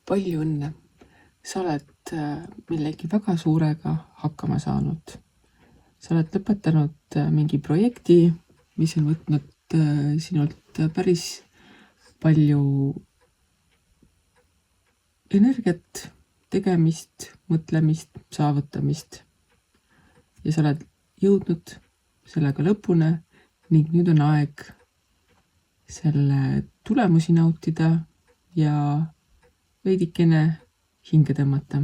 Palju õnne! Sa oled millegi väga suurega hakkama saanud. Sa oled lõpetanud mingi projekti, mis on võtnud sinult päris palju energiat, tegemist, mõtlemist, saavutamist. Ja sa oled jõudnud sellega lõpune ning nüüd on aeg selle tulemusi nautida ja veidikene hinge tõmmata.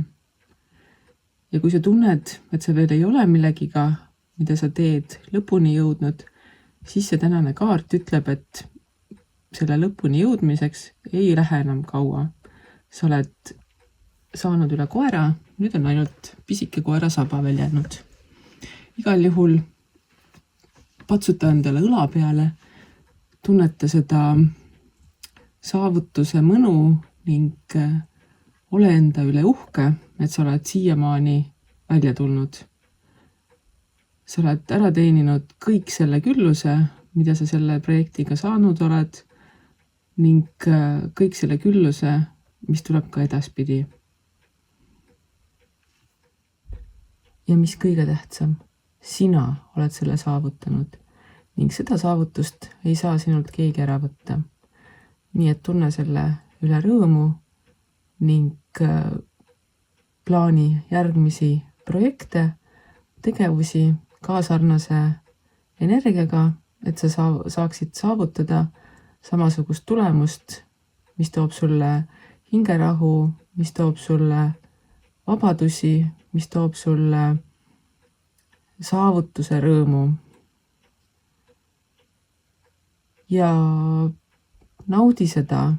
Ja kui sa tunned, et sa veel ei ole millegiga, mida sa teed, lõpuni jõudnud, siis see tänane kaart ütleb, et selle lõpuni jõudmiseks ei lähe enam kaua. Sa oled saanud üle koera, nüüd on ainult pisike koera saba veel jäänud. Igal juhul patsuta endale õla peale, tunneta seda saavutuse mõnu ning ole enda üle uhke, et sa oled siiamaani välja tulnud. Sa oled ära teeninud kõik selle külluse, mida sa selle projektiga saanud oled ning kõik selle külluse, mis tuleb ka edaspidi. Ja mis kõige tähtsam, sina oled selle saavutanud ning seda saavutust ei saa sinult keegi ära võtta. Nii et tunne selle üle rõõmu ning plaani järgmisi projekte, tegevusi ka sarnase energiaga, et sa saaksid saavutada samasugust tulemust, mis toob sulle hingerahu, mis toob sulle vabadusi, mis toob sulle saavutuse rõõmu. Ja naudi seda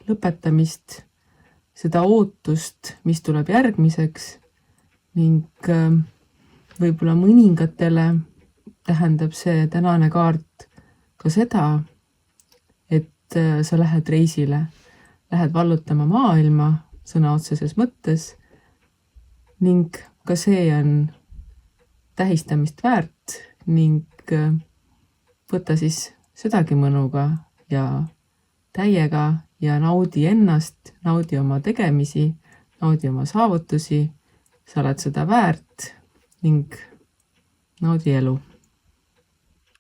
lõpetamist, seda ootust, mis tuleb järgmiseks ning võib-olla mõningatele tähendab see tänane kaart ka seda, et sa lähed reisile, lähed vallutama maailma sõna otseses mõttes ning ka see on tähistamist väärt ning võta siis sedagi mõnuga ja täiega ja naudi ennast, naudi oma tegemisi, naudi oma saavutusi, sa oled seda väärt ning naudi elu.